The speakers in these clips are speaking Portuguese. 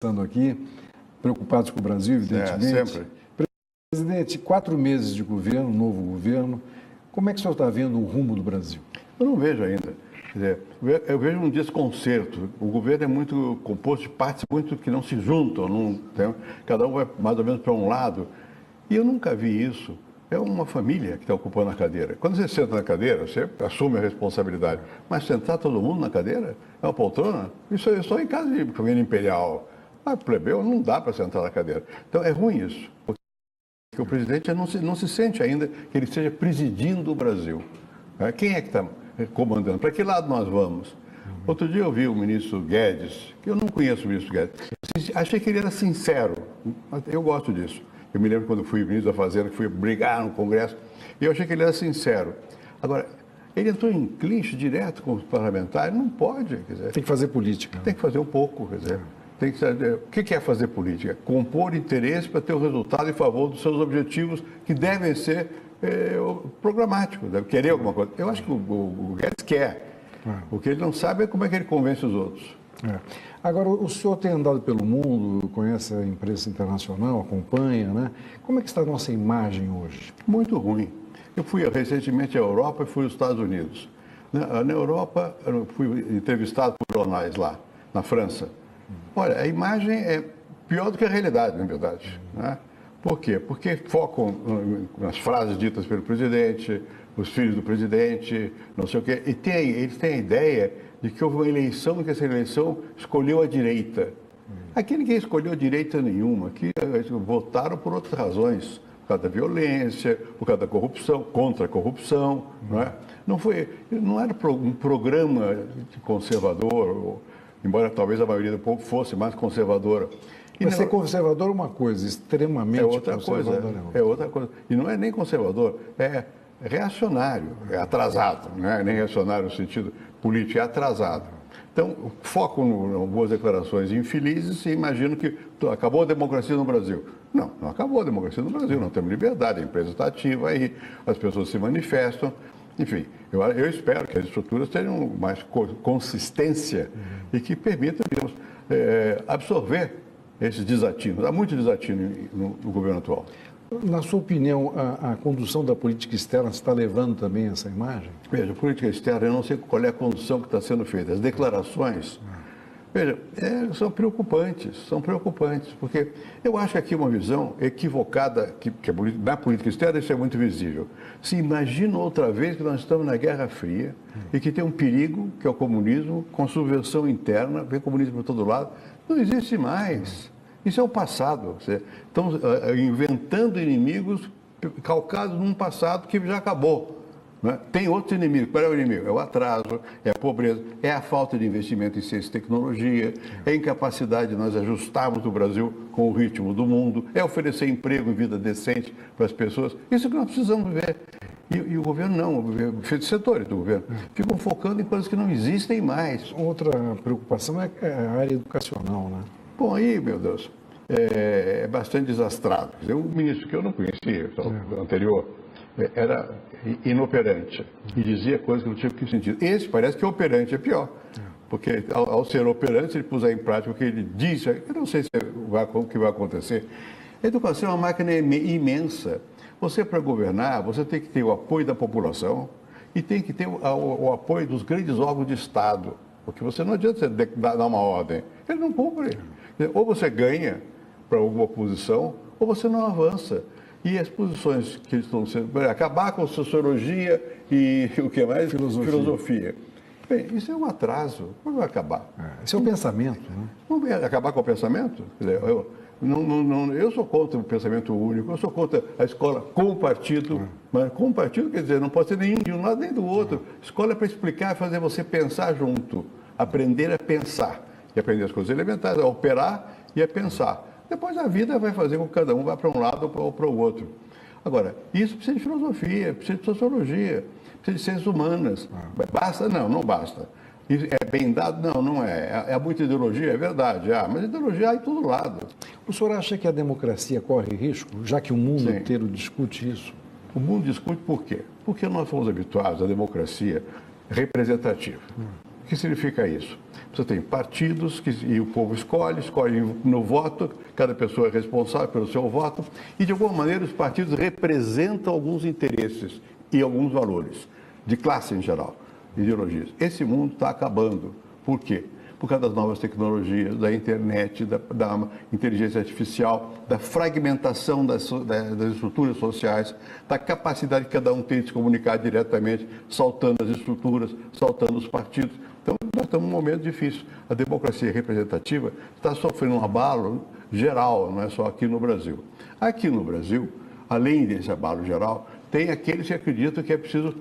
Estando aqui, preocupados com o Brasil, evidentemente. Sempre. Presidente, 4 meses de governo, novo governo, como é que o senhor está vendo o rumo do Brasil? Eu não vejo ainda. Quer dizer, eu vejo um desconcerto. O governo é muito composto de partes muito que não se juntam, cada um vai mais ou menos para um lado. E eu nunca vi isso. É uma família que está ocupando a cadeira. Quando você senta na cadeira, você assume a responsabilidade. Mas sentar todo mundo na cadeira, é uma poltrona, isso é só em casa de família imperial. Plebeu, não dá para sentar na cadeira. Então é ruim isso. Porque o presidente não se sente ainda que ele esteja presidindo o Brasil. Quem é que está comandando? Para que lado nós vamos? Outro dia eu vi o ministro Guedes, que eu não conheço o ministro Guedes, achei que ele era sincero, mas eu gosto disso. Eu me lembro quando fui ministro da Fazenda, que fui brigar no Congresso, e eu achei que ele era sincero. Agora, ele entrou em clinch direto com os parlamentares, não pode. Quer dizer, tem que fazer política. Tem que fazer um pouco, quer dizer. Tem que saber, o que é fazer política? Compor interesse para ter o resultado em favor dos seus objetivos, que devem ser programáticos, deve querer alguma coisa. Eu acho que o Guedes quer. O que ele não sabe é como é que ele convence os outros. Agora, o senhor tem andado pelo mundo, conhece a imprensa internacional, acompanha, né? Como é que está a nossa imagem hoje? Muito ruim. Eu fui recentemente à Europa e fui aos Estados Unidos. Na Europa, eu fui entrevistado por jornais lá, na França. Olha, a imagem é pior do que a realidade, na verdade. Né? Por quê? Porque focam nas frases ditas pelo presidente, os filhos do presidente, não sei o quê. E eles têm a ideia de que houve uma eleição e que essa eleição escolheu a direita. Aqui ninguém escolheu a direita nenhuma. Aqui votaram por outras razões. Por causa da violência, por causa da corrupção, contra a corrupção. Não era um programa conservador, embora talvez a maioria do povo fosse mais conservadora. Mas ser conservador é uma coisa, extremamente conservador é outra coisa. E não é nem conservador, é reacionário, é atrasado, não é nem reacionário no sentido político, é atrasado. Então, foco em algumas declarações infelizes e imagino que acabou a democracia no Brasil. Não, não acabou a democracia no Brasil, não temos liberdade, a empresa está ativa aí, as pessoas se manifestam. Enfim, eu espero que as estruturas tenham mais consistência e que permitam, digamos, absorver esses desatinos. Há muito desatino no governo atual. Na sua opinião, a condução da política externa está levando também essa imagem? Veja, a política externa, eu não sei qual é a condução que está sendo feita. As declarações, veja, são preocupantes, porque eu acho que aqui uma visão equivocada, que na política externa isso é muito visível. Se imagina outra vez que nós estamos na Guerra Fria e que tem um perigo, que é o comunismo, com subversão interna, vem comunismo por todo lado, não existe mais. Isso é o passado. Estão inventando inimigos calcados num passado que já acabou. Né? Tem outro inimigo. Qual é o inimigo? É o atraso, é a pobreza, é a falta de investimento em ciência e tecnologia, é a incapacidade de nós ajustarmos o Brasil com o ritmo do mundo, é oferecer emprego e vida decente para as pessoas. Isso que nós precisamos ver. E o governo não, os setores do governo ficam focando em coisas que não existem mais. Outra preocupação é a área educacional, né? Bom, aí, meu Deus, é bastante desastrado. O ministro que eu não conhecia, o anterior, era inoperante e dizia coisas que não tinham que sentido. Esse parece que operante é pior, porque ao ser operante, se ele puser em prática o que ele disse, eu não sei o que vai acontecer. A educação é uma máquina imensa. Você, para governar, você tem que ter o apoio da população e tem que ter o apoio dos grandes órgãos de Estado, porque você não adianta você dar uma ordem, ele não cumpre. Ou você ganha para alguma posição, ou você não avança. E as posições que estão sendo... Acabar com sociologia e o que mais? Filosofia. Bem, isso é um atraso. Como vai acabar? Esse é o pensamento, né? Não vai acabar com o pensamento? Quer dizer, eu sou contra o pensamento único, eu sou contra a escola com partido. Mas com partido quer dizer, não pode ser nem de um lado nem do outro. Escola é para explicar, fazer você pensar junto. Aprender a pensar. E aprender as coisas elementares, a operar e a pensar. Depois a vida vai fazer com que cada um vá para um lado ou para o outro. Agora, isso precisa de filosofia, precisa de sociologia, precisa de ciências humanas. Basta? Não, não basta. Isso é bem dado? Não, não é. É muita ideologia? É verdade. Mas ideologia há em todo lado. O senhor acha que a democracia corre risco, já que o mundo inteiro discute isso? O mundo discute por quê? Porque nós fomos habituados à democracia representativa. que significa isso? Você tem partidos e o povo escolhe no voto, cada pessoa é responsável pelo seu voto, e de alguma maneira os partidos representam alguns interesses e alguns valores, de classe em geral, ideologias. Esse mundo está acabando. Por quê? Por causa das novas tecnologias, da internet, da inteligência artificial, da fragmentação das estruturas sociais, da capacidade que cada um tem de se comunicar diretamente, saltando as estruturas, saltando os partidos. Então, nós estamos num momento difícil. A democracia representativa está sofrendo um abalo geral, não é só aqui no Brasil. Aqui no Brasil, além desse abalo geral, tem aqueles que acreditam que é preciso,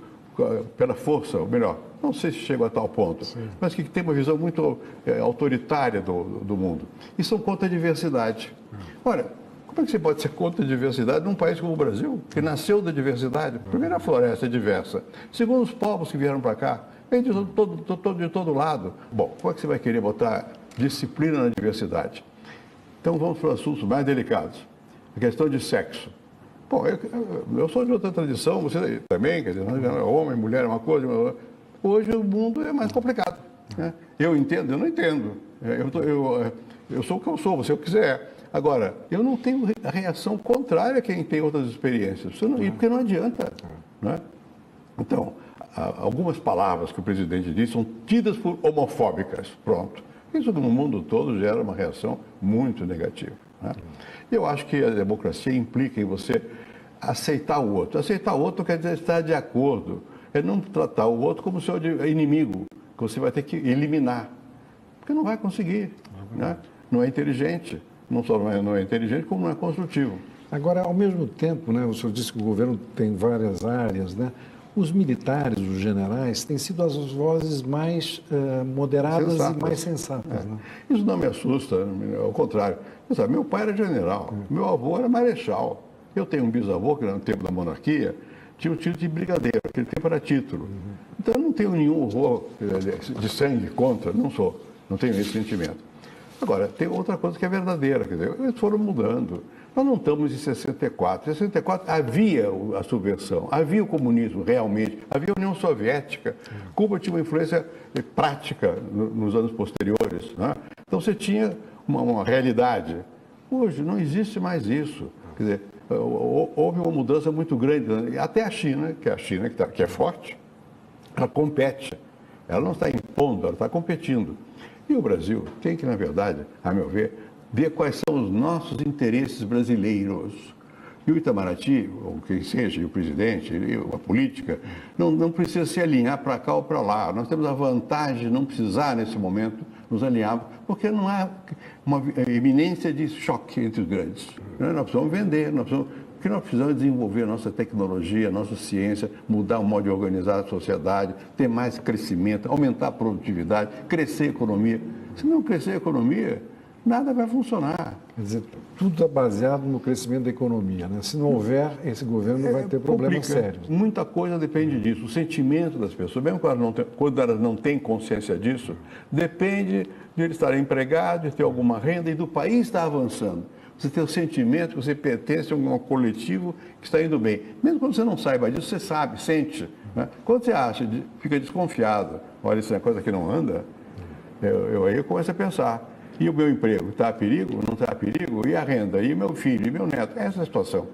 pela força, ou melhor, não sei se chega a tal ponto, mas que tem uma visão muito autoritária do mundo. E são contra a diversidade. Olha, como é que você pode ser contra a diversidade num país como o Brasil, que nasceu da diversidade? Primeiro, a floresta é diversa. Segundo, os povos que vieram para cá, vem de todo lado. Bom, como é que você vai querer botar disciplina na diversidade? Então, vamos para assuntos mais delicados. A questão de sexo. Bom, eu sou de outra tradição, você também, quer dizer, homem, mulher é uma coisa. Hoje o mundo é mais complicado. Né? Eu entendo, eu não entendo. Eu sou o que eu sou, você o que quiser. Agora, eu não tenho a reação contrária a quem tem outras experiências. Porque não adianta. Né? Então, algumas palavras que o presidente disse são tidas por homofóbicas. Pronto. Isso no mundo todo gera uma reação muito negativa. Né? Eu acho que a democracia implica em você aceitar o outro. Aceitar o outro quer dizer estar de acordo. É não tratar o outro como seu inimigo, que você vai ter que eliminar. Porque não vai conseguir. Né? Não é inteligente. Não só não é inteligente, como não é construtivo. Agora, ao mesmo tempo, né, o senhor disse que o governo tem várias áreas, né? Os militares, os generais, têm sido as vozes mais moderadas e mais sensatas. Né? Isso não me assusta, ao contrário. Sabe, meu pai era general, meu avô era marechal. Eu tenho um bisavô que, no tempo da monarquia, tinha o título de brigadeiro, aquele tempo era título. Então, eu não tenho nenhum horror de sangue contra, não tenho esse sentimento. Agora, tem outra coisa que é verdadeira, quer dizer, eles foram mudando. Nós não estamos em 64. Em 64 havia a subversão, havia o comunismo realmente, havia a União Soviética. Cuba tinha uma influência prática nos anos posteriores. Né? Então você tinha uma realidade. Hoje não existe mais isso. Quer dizer, houve uma mudança muito grande. Né? Até a China, que é forte, ela compete. Ela não está impondo, ela está competindo. E o Brasil tem que, na verdade, a meu ver quais são os nossos interesses brasileiros. E o Itamaraty, ou quem seja, e o presidente, e a política, não precisa se alinhar para cá ou para lá. Nós temos a vantagem de não precisar, nesse momento, nos alinhar, porque não há uma iminência de choque entre os grandes. Nós precisamos vender, porque nós precisamos desenvolver a nossa tecnologia, a nossa ciência, mudar o modo de organizar a sociedade, ter mais crescimento, aumentar a produtividade, crescer a economia. Se não crescer a economia, nada vai funcionar. Quer dizer, tudo está baseado no crescimento da economia. Né? Se não houver, esse governo vai ter problemas sérios. Muita coisa depende disso. O sentimento das pessoas, mesmo quando elas não têm consciência disso, depende de eles estarem empregados, de ter alguma renda e do país estar avançando. Você tem o sentimento que você pertence a um coletivo que está indo bem. Mesmo quando você não saiba disso, você sabe, sente. Né? Quando você fica desconfiado, olha, isso é coisa que não anda, aí eu começo a pensar. E o meu emprego está a perigo? Não está a perigo? E a renda? E meu filho? E meu neto? Essa é a situação.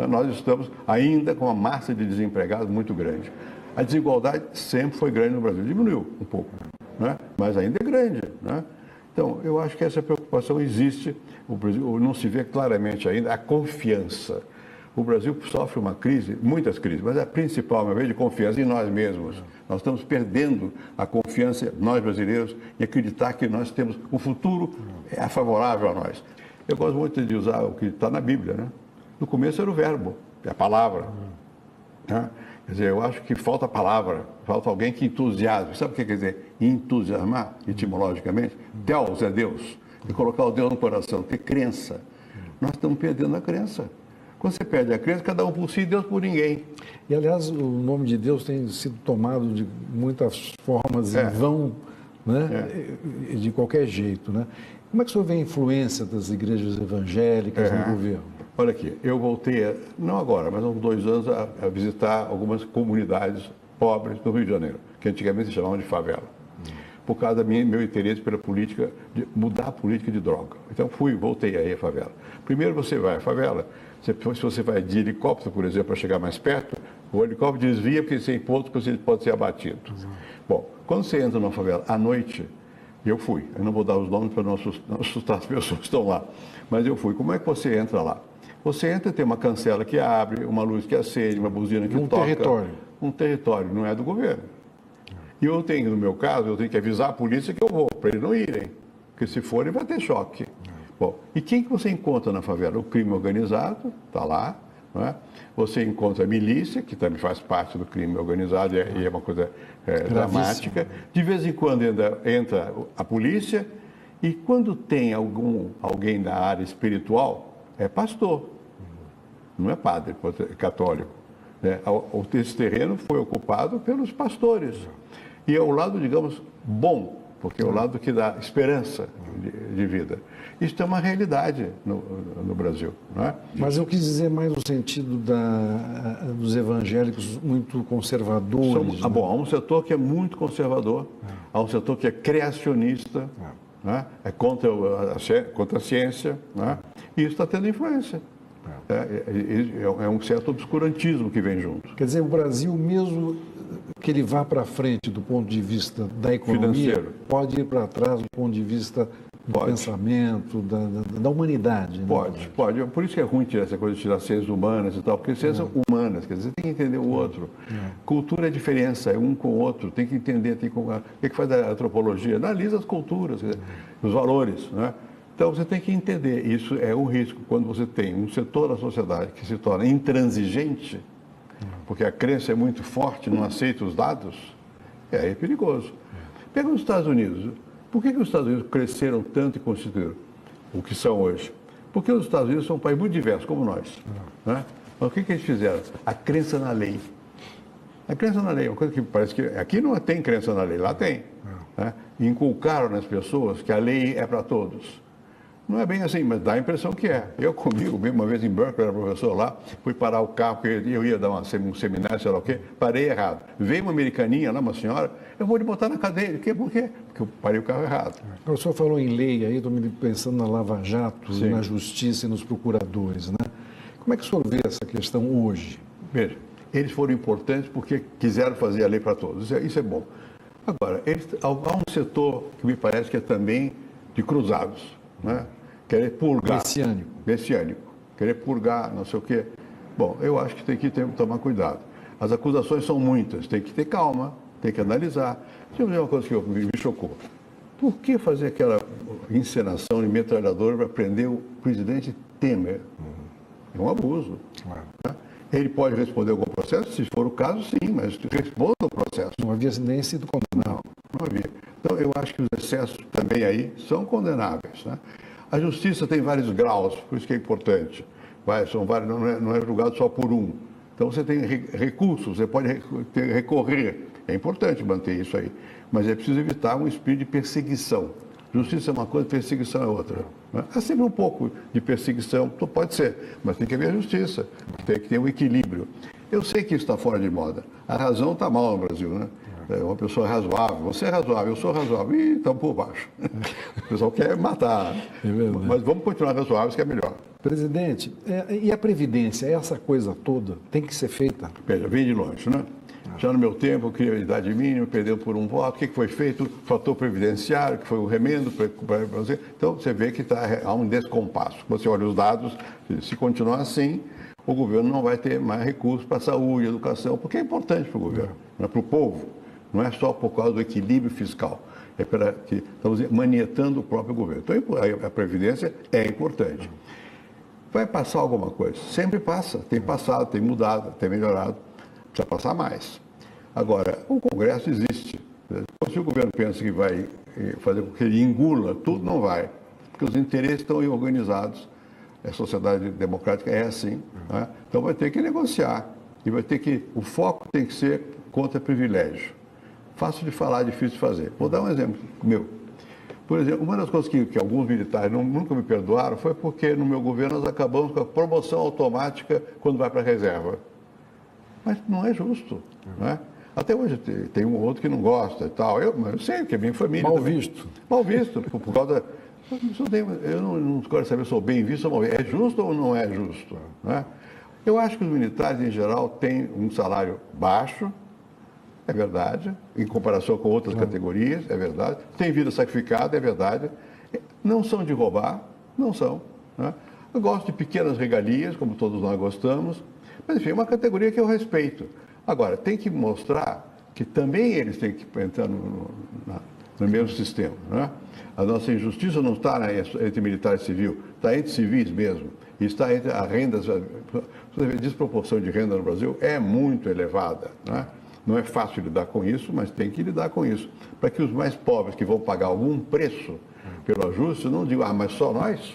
Nós estamos ainda com uma massa de desempregados muito grande. A desigualdade sempre foi grande no Brasil. Diminuiu um pouco, né? Mas ainda é grande. Né? Então, eu acho que essa preocupação existe. O Brasil não se vê claramente ainda a confiança. O Brasil sofre uma crise, muitas crises, mas a principal, uma vez, de confiança em nós mesmos. Nós estamos perdendo a confiança, nós brasileiros, em acreditar que nós temos o futuro é favorável a nós. Eu gosto muito de usar o que está na Bíblia, né? No começo era o verbo, é a palavra. Né? Quer dizer, eu acho que falta a palavra, falta alguém que entusiasme. Sabe o que quer dizer entusiasmar, etimologicamente? Deus é Deus. E colocar o Deus no coração, ter crença. Nós estamos perdendo a crença. Quando você perde a crença, cada um por si, Deus por ninguém. E, aliás, o nome de Deus tem sido tomado de muitas formas em vão, né? De qualquer jeito. Né? Como é que o senhor vê a influência das igrejas evangélicas no governo? Olha aqui, eu voltei, não agora, mas há uns 2 anos, a visitar algumas comunidades pobres do Rio de Janeiro, que antigamente se chamavam de favela. por causa do meu interesse pela política, de mudar a política de droga. Então voltei aí à favela. Primeiro você vai à favela, se você vai de helicóptero, por exemplo, para chegar mais perto, o helicóptero desvia porque tem pontos que você pode ser abatido. Bom, quando você entra numa favela à noite, eu fui. Eu não vou dar os nomes para não assustar as pessoas que estão lá. Mas eu fui. Como é que você entra lá? Você entra, tem uma cancela que abre, uma luz que acende, uma buzina que toca. Um território, não é do governo. E eu tenho, no meu caso, eu tenho que avisar a polícia que eu vou, para eles não irem. Porque se forem, vai ter choque. Bom, e quem que você encontra na favela? O crime organizado, está lá. Não é? Você encontra a milícia, que também faz parte do crime organizado e é uma coisa dramática. De vez em quando entra a polícia e quando tem alguém da área espiritual, é pastor, não é padre católico. Né? Esse terreno foi ocupado pelos pastores. E é o lado, digamos, bom, porque é o lado que dá esperança de vida. Isso é uma realidade no Brasil. Não é? Mas eu quis dizer mais no sentido dos evangélicos muito conservadores. Bom, há um setor que é muito conservador, há um setor que é criacionista, né? É contra a ciência, né? E isso está tendo influência. É um certo obscurantismo que vem junto. Quer dizer, o Brasil, mesmo que ele vá para frente do ponto de vista da economia, financeiro, pode ir para trás do ponto de vista do pensamento, da humanidade. Pode. Por isso que é ruim tirar essa coisa de tirar ciências humanas e tal, porque ciências humanas, quer dizer, tem que entender o outro. Cultura é diferença, é um com o outro, tem que entender, o que faz a antropologia? Analisa as culturas, os valores, né? Então, você tem que entender, isso é um risco, quando você tem um setor da sociedade que se torna intransigente, porque a crença é muito forte, não aceita os dados, é perigoso. Pega os Estados Unidos. Por que os Estados Unidos cresceram tanto e constituíram o que são hoje? Porque os Estados Unidos são um país muito diverso, como nós. Né? Mas o que eles fizeram? A crença na lei. A crença na lei é uma coisa que parece que aqui não tem crença na lei, lá tem. Né? Inculcaram nas pessoas que a lei é para todos. Não é bem assim, mas dá a impressão que é. Eu comigo, uma vez em Berkeley, era professor lá, fui parar o carro, porque eu ia dar um seminário, sei lá o quê, parei errado. Veio uma americaninha lá, uma senhora, eu vou lhe botar na cadeia. Por quê? Porque eu parei o carro errado. O senhor falou em lei, aí estou me pensando na Lava Jato, na justiça e nos procuradores, né? Como é que o senhor vê essa questão hoje? Veja, eles foram importantes porque quiseram fazer a lei para todos. Isso é bom. Agora, há um setor que me parece que é também de cruzados, né? Querer purgar. Messiânico. Querer purgar, não sei o quê. Bom, eu acho que tem que tomar cuidado. As acusações são muitas, tem que ter calma, tem que analisar. Deixa eu dizer uma coisa que me chocou. Por que fazer aquela encenação de metralhadora para prender o presidente Temer? É um abuso. Né? Ele pode responder algum processo? Se for o caso, sim, mas responda o processo. Não havia nem sido condenado. Não havia. Então, eu acho que os excessos também aí são condenáveis. Né? A justiça tem vários graus, por isso que é importante. São vários, não é julgado só por um. Então, você tem recursos, você pode recorrer. É importante manter isso aí. Mas é preciso evitar um espírito de perseguição. Justiça é uma coisa, perseguição é outra. Né? Há sempre um pouco de perseguição, pode ser, mas tem que haver justiça, tem que ter um equilíbrio. Eu sei que isso está fora de moda. A razão está mal no Brasil, né? É uma pessoa razoável, você é razoável, eu sou razoável, e estamos por baixo. O pessoal quer matar, mas vamos continuar razoáveis que é melhor. Presidente, e a Previdência, essa coisa toda tem que ser feita? Veja, vem de longe, né? Já no meu tempo, eu queria a idade mínima, perdeu por um voto. O que foi feito? Fator previdenciário, que foi o remendo para você. Então, você vê que há um descompasso. Você olha os dados, se continuar assim, o governo não vai ter mais recursos para saúde, educação, porque é importante para o governo, para o povo. Não é só por causa do equilíbrio fiscal. É para que estamos manietando o próprio governo. Então, a Previdência é importante. Vai passar alguma coisa? Sempre passa. Tem passado, tem mudado, tem melhorado. Precisa passar mais. Agora, o Congresso existe. Se o governo pensa que vai fazer com que ele engula tudo, não vai. Porque os interesses estão organizados. A sociedade democrática é assim. Né? Então vai ter que negociar. E vai ter que. O foco tem que ser contra privilégio. Fácil de falar, difícil de fazer. Vou dar um exemplo meu. Por exemplo, uma das coisas que alguns militares nunca me perdoaram foi porque no meu governo nós acabamos com a promoção automática quando vai para a reserva. Mas não é justo. Não é? Até hoje tem um ou outro que não gosta e tal. Mas eu sei que é minha família Mal também. visto. Mal visto, por causa... Eu não quero saber se eu sou bem visto ou mal visto. É justo ou não é justo? Né? Eu acho que os militares, em geral, têm um salário baixo, é verdade, em comparação com outras categorias, é verdade. Tem vida sacrificada, é verdade. Não são de roubar, não são. Né? Eu gosto de pequenas regalias, como todos nós gostamos, mas, enfim, é uma categoria que eu respeito. Agora, tem que mostrar que também eles têm que entrar no mesmo sistema. Né? A nossa injustiça não está entre militar e civil, está entre civis mesmo. E está entre a renda, a desproporção de renda no Brasil é muito elevada. Né? Não é fácil lidar com isso, mas tem que lidar com isso. Para que os mais pobres que vão pagar algum preço pelo ajuste não digam, mas só nós?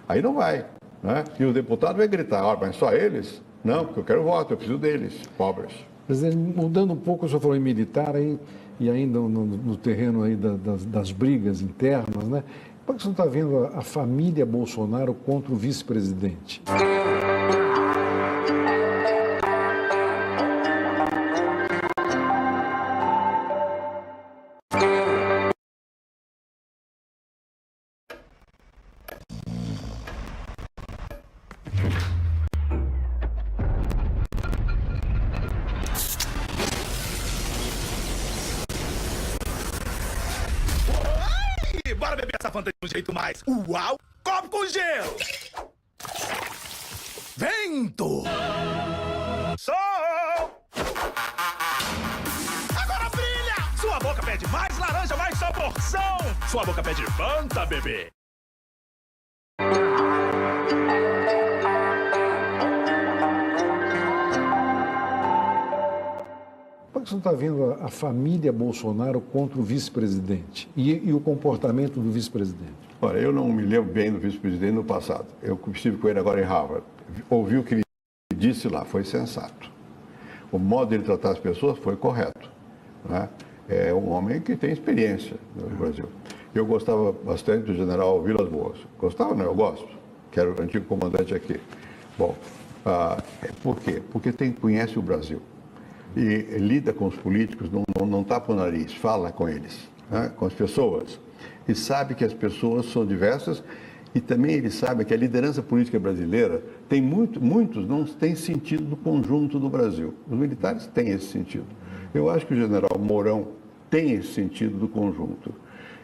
Aí não vai. Né? E o deputado vai gritar, mas só eles? Não, porque eu quero voto, eu preciso deles, pobres. Presidente, mudando um pouco, o senhor falou em militar aí, e ainda no terreno aí das brigas internas, né? Como é que o senhor está vendo a família Bolsonaro contra o vice-presidente? Bora beber essa Fanta de um jeito mais. Uau! Copo com gelo! Vento! Sol! Agora brilha! Sua boca pede mais laranja, mais saborzão! Sua boca pede Fanta, bebê! Como é que o senhor está vendo a família Bolsonaro contra o vice-presidente e o comportamento do vice-presidente? Olha, eu não me lembro bem do vice-presidente no passado. Eu estive com ele agora em Harvard. Ouvi o que ele disse lá, foi sensato. O modo de ele tratar as pessoas foi correto. Né? É um homem que tem experiência no Brasil. Eu gostava bastante do general Vilas Boas. Gostava, não? Eu gosto, que era o antigo comandante aqui. Bom, por quê? Porque conhece o Brasil. E lida com os políticos, não tapa o nariz, fala com eles, né? Com as pessoas. E sabe que as pessoas são diversas e também ele sabe que a liderança política brasileira tem muitos não têm sentido do conjunto do Brasil. Os militares têm esse sentido. Eu acho que o general Mourão tem esse sentido do conjunto.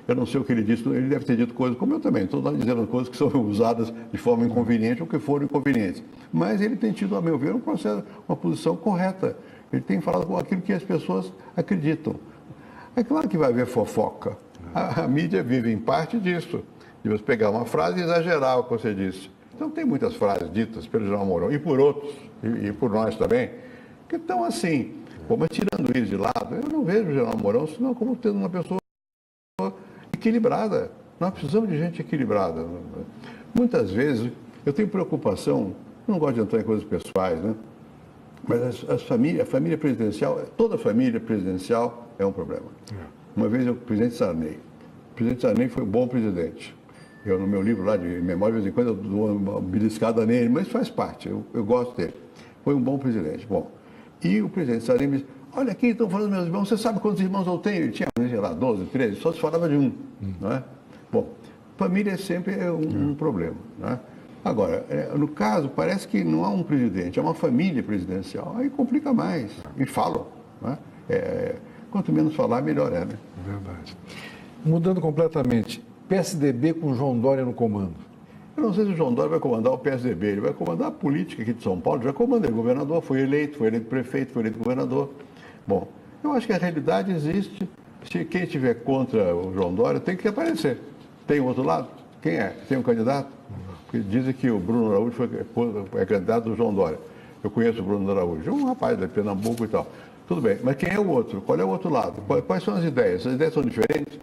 Eu não sei o que ele disse, ele deve ter dito coisas, como eu também, estou dizendo coisas que são usadas de forma inconveniente ou que foram inconvenientes. Mas ele tem tido, a meu ver, uma posição correta. Ele tem falado com aquilo que as pessoas acreditam. É claro que vai haver fofoca. A mídia vive em parte disso. De você pegar uma frase e exagerar o que você disse. Então tem muitas frases ditas pelo general Mourão e por outros, e por nós também, que estão assim. Pô, mas tirando isso de lado, eu não vejo o general Mourão senão como tendo uma pessoa equilibrada. Nós precisamos de gente equilibrada. Muitas vezes, eu tenho preocupação, não gosto de entrar em coisas pessoais, né? Mas a família presidencial, toda a família presidencial é um problema. Uma vez o presidente Sarney foi um bom presidente. Eu, no meu livro lá de memória, de vez em quando, eu dou uma beliscada nele, mas faz parte, eu gosto dele. Foi um bom presidente. Bom, e o presidente Sarney me disse, olha aqui, estão falando meus irmãos, você sabe quantos irmãos eu tenho? Ele tinha, sei lá, 12, 13, só se falava de um. Não é? Bom, família sempre é um problema. Não é? Agora, no caso, parece que não há um presidente, é uma família presidencial. Aí complica mais. E falam. Né? Quanto menos falar, melhor é, né? Verdade. Mudando completamente, PSDB com João Dória no comando. Eu não sei se o João Dória vai comandar o PSDB, ele vai comandar a política aqui de São Paulo. Já comandei governador, foi eleito prefeito, foi eleito governador. Bom, eu acho que a realidade existe. Se quem estiver contra o João Dória tem que aparecer. Tem o outro lado? Quem é? Tem um candidato? Dizem que o Bruno Araújo é candidato do João Dória. Eu conheço o Bruno Araújo, é um rapaz de Pernambuco e tal. Tudo bem, mas quem é o outro? Qual é o outro lado? Quais são as ideias? As ideias são diferentes?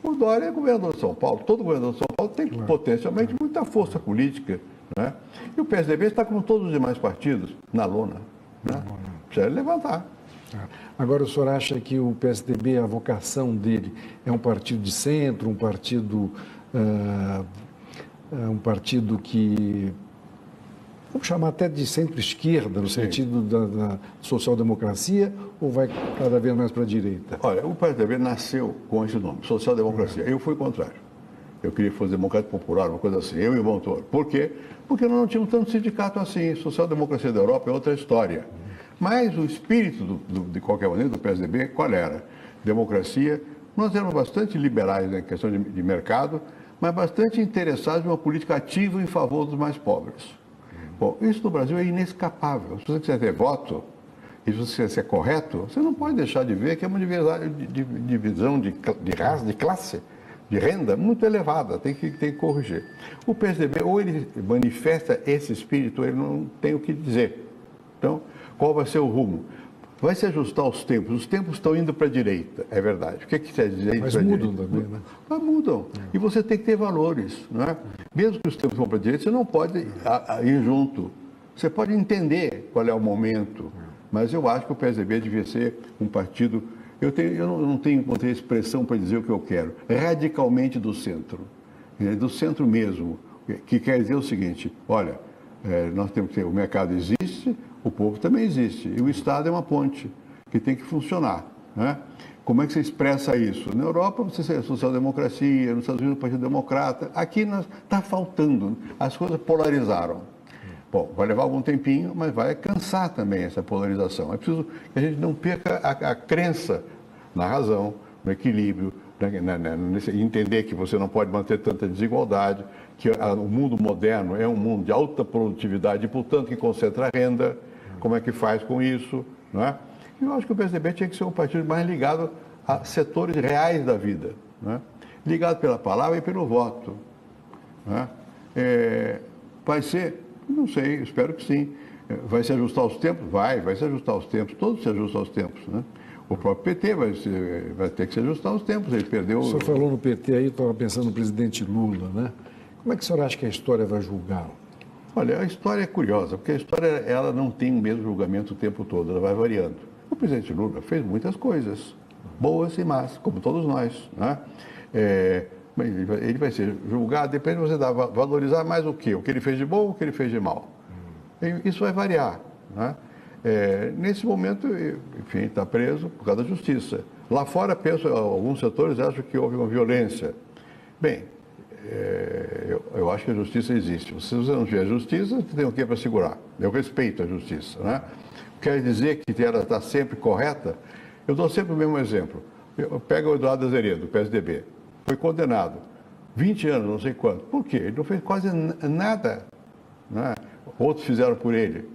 O Dória é governador de São Paulo, todo governador de São Paulo tem potencialmente muita força política. Né? E o PSDB está como todos os demais partidos, na lona. Né? Precisa levantar. Agora, o senhor acha que o PSDB, a vocação dele, é um partido de centro, um partido que vamos chamar até de centro-esquerda, no sentido da social-democracia, ou vai cada vez mais para a direita? Olha, o PSDB nasceu com esse nome, social-democracia. Eu fui o contrário. Eu queria fazer democracia popular, uma coisa assim, eu e o Montoro. Por quê? Porque nós não tínhamos tanto sindicato assim. Social-democracia da Europa é outra história. Mas o espírito, de qualquer maneira, do PSDB, qual era? Democracia. Nós éramos bastante liberais na questão de mercado, mas bastante interessados em uma política ativa em favor dos mais pobres. Bom, isso no Brasil é inescapável. Se você quiser ter voto, e se você quiser ser correto, você não pode deixar de ver que é uma divisão de raça, de classe, de renda muito elevada, tem que corrigir. O PSDB, ou ele manifesta esse espírito, ou ele não tem o que dizer. Então, qual vai ser o rumo? Vai se ajustar aos tempos. Os tempos estão indo para a direita, é verdade. O que quer dizer? Mas mudam também, né? Mas mudam. E você tem que ter valores, não é? Mesmo que os tempos vão para a direita, você não pode ir junto. Você pode entender qual é o momento, mas eu acho que o PSDB devia ser um partido... Eu não tenho encontrei expressão para dizer o que eu quero. Radicalmente do centro. Do centro mesmo. Que quer dizer o seguinte, olha, nós temos que ter... O mercado existe... O povo também existe. E o Estado é uma ponte que tem que funcionar. Né? Como é que você expressa isso? Na Europa, você é social-democracia, nos Estados Unidos, o Partido Democrata. Aqui está faltando. As coisas polarizaram. Bom, vai levar algum tempinho, mas vai cansar também essa polarização. É preciso que a gente não perca a crença na razão, no equilíbrio, entender que você não pode manter tanta desigualdade, que o mundo moderno é um mundo de alta produtividade e, portanto, que concentra renda. Como é que faz com isso? Não é? Eu acho que o PSDB tinha que ser um partido mais ligado a setores reais da vida, não é? Ligado pela palavra e pelo voto. Não é? Vai ser, não sei, espero que sim. Vai se ajustar aos tempos? Vai se ajustar aos tempos, todos se ajustam aos tempos. Né? O próprio PT vai ter que se ajustar aos tempos, ele perdeu... O senhor falou no PT aí, eu estava pensando no presidente Lula, né? Como é que o senhor acha que a história vai julgá-lo? Olha, a história é curiosa, porque a história ela não tem o mesmo julgamento o tempo todo, ela vai variando. O presidente Lula fez muitas coisas, boas e más, como todos nós. Né? Ele vai ser julgado, depende de você valorizar mais o quê? O que ele fez de bom ou o que ele fez de mal. Isso vai variar. Né? Nesse momento, enfim, está preso por causa da justiça. Lá fora, penso, alguns setores acham que houve uma violência. Bem, eu acho que a justiça existe. Se você não tiver justiça, você tem o que para segurar? Eu respeito a justiça. Né? Quer dizer que ela está sempre correta? Eu dou sempre o mesmo exemplo. Pega o Eduardo Azeredo, do PSDB. Foi condenado. 20 anos, não sei quanto. Por quê? Ele não fez quase nada. Né? Outros fizeram por ele.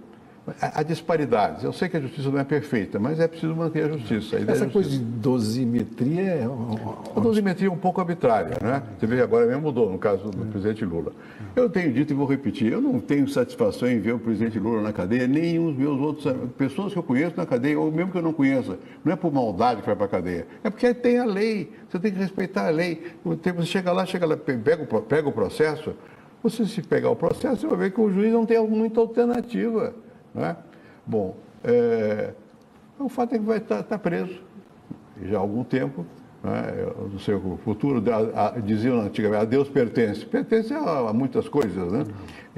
Há disparidades. Eu sei que a justiça não é perfeita, mas é preciso manter a justiça. Essa coisa de dosimetria é... A dosimetria é um pouco arbitrária, né? Você vê, agora mesmo mudou, no caso do presidente Lula. Eu tenho dito e vou repetir, eu não tenho satisfação em ver o presidente Lula na cadeia, nem os meus outros... Pessoas que eu conheço na cadeia, ou mesmo que eu não conheça. Não é por maldade que vai para a cadeia. É porque tem a lei. Você tem que respeitar a lei. Você chega lá, pega o processo. Você, se pegar o processo, você vai ver que o juiz não tem muita alternativa. Né? Bom, o fato é que vai estar preso já há algum tempo. Né? Eu não sei o futuro, diziam antigamente, a Deus pertence. Pertence a muitas coisas. Né?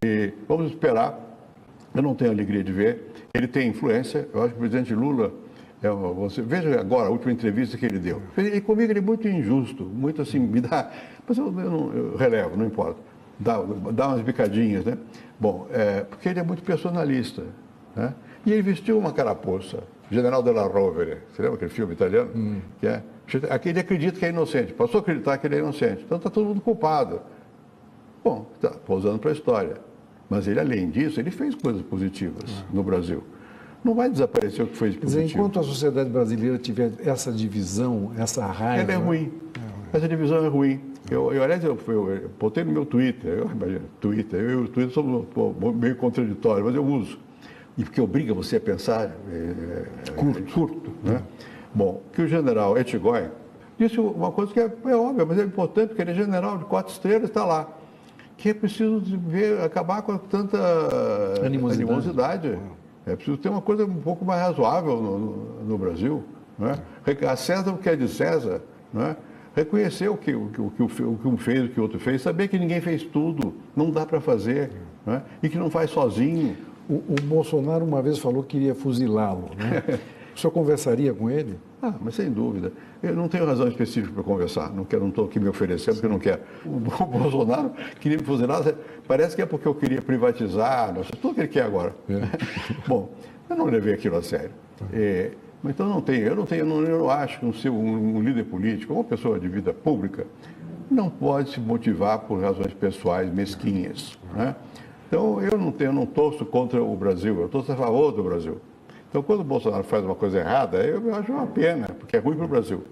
E vamos esperar. Eu não tenho alegria de ver. Ele tem influência. Eu acho que o presidente Lula... veja agora a última entrevista que ele deu. E comigo ele é muito injusto, muito assim, me dá... Mas eu relevo, não importa. Dá umas bicadinhas, né? Bom, porque ele é muito personalista. Né? E ele vestiu uma carapuça, General della Rovere, você lembra aquele filme italiano? Aqui ele acredita que é inocente, passou a acreditar que ele é inocente, então está todo mundo culpado. Bom, estou usando para a história. Mas ele, além disso, ele fez coisas positivas no Brasil. Não vai desaparecer o que foi de positivo. Mas enquanto a sociedade brasileira tiver essa divisão, essa raiva... Ela é ruim. Essa divisão é ruim. Aliás, eu botei no meu Twitter, o Twitter somos meio contraditório, mas eu uso. E porque obriga você a pensar curto. Né? Bom, que o general Etchegói disse uma coisa que é óbvia, mas é importante, porque ele é general de 4 estrelas, está lá. Que é preciso acabar com tanta animosidade. É preciso ter uma coisa um pouco mais razoável no Brasil. Né? A César o que é de César. Né? Reconhecer o que um fez, o que o outro fez, saber que ninguém fez tudo, não dá para fazer, né? E que não faz sozinho. O Bolsonaro uma vez falou que iria fuzilá-lo, né? O senhor conversaria com ele? Ah, mas sem dúvida. Eu não tenho razão específica para conversar. Não estou aqui me oferecendo porque eu não quero. O Bolsonaro queria me fuzilar. Parece que é porque eu queria privatizar. Não sei tudo que ele quer agora. Bom, eu não levei aquilo a sério. Então eu não acho que um líder político, uma pessoa de vida pública, não pode se motivar por razões pessoais mesquinhas, né? Então eu não torço contra o Brasil, eu torço a favor do Brasil. Então quando o Bolsonaro faz uma coisa errada, eu acho uma pena, porque é ruim para o Brasil.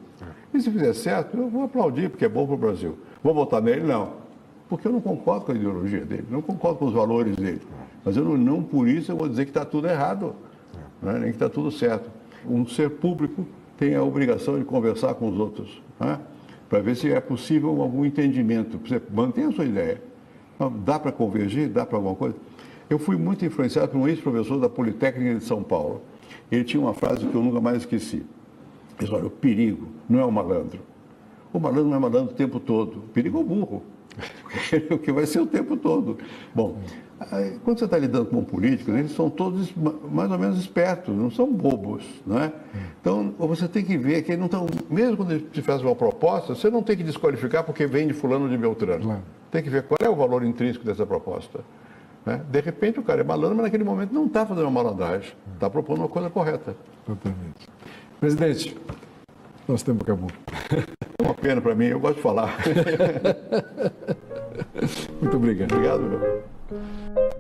E se fizer certo, eu vou aplaudir, porque é bom para o Brasil. Vou votar nele? Não. Porque eu não concordo com a ideologia dele, não concordo com os valores dele. Mas eu não por isso eu vou dizer que está tudo errado, né? Nem que está tudo certo. Um ser público tem a obrigação de conversar com os outros, né? Para ver se é possível algum entendimento. Você mantém a sua ideia. Dá para convergir? Dá para alguma coisa? Eu fui muito influenciado por um ex-professor da Politécnica de São Paulo. Ele tinha uma frase que eu nunca mais esqueci. Ele disse, olha, o perigo não é o malandro. O malandro não é malandro o tempo todo. O perigo é o burro. O que vai ser o tempo todo. Bom, quando você está lidando com políticos, eles são todos mais ou menos espertos, não são bobos, né? Então, você tem que ver que eles não estão... Mesmo quando eles te fazem uma proposta, você não tem que desqualificar porque vem de fulano ou de Beltrano. Claro. Tem que ver qual é o valor intrínseco dessa proposta. Né? De repente, o cara é malandro, mas naquele momento não está fazendo uma malandragem. Está propondo uma coisa correta. Totalmente. Presidente, nosso tempo acabou. É uma pena para mim, eu gosto de falar. Muito obrigado. Obrigado, meu.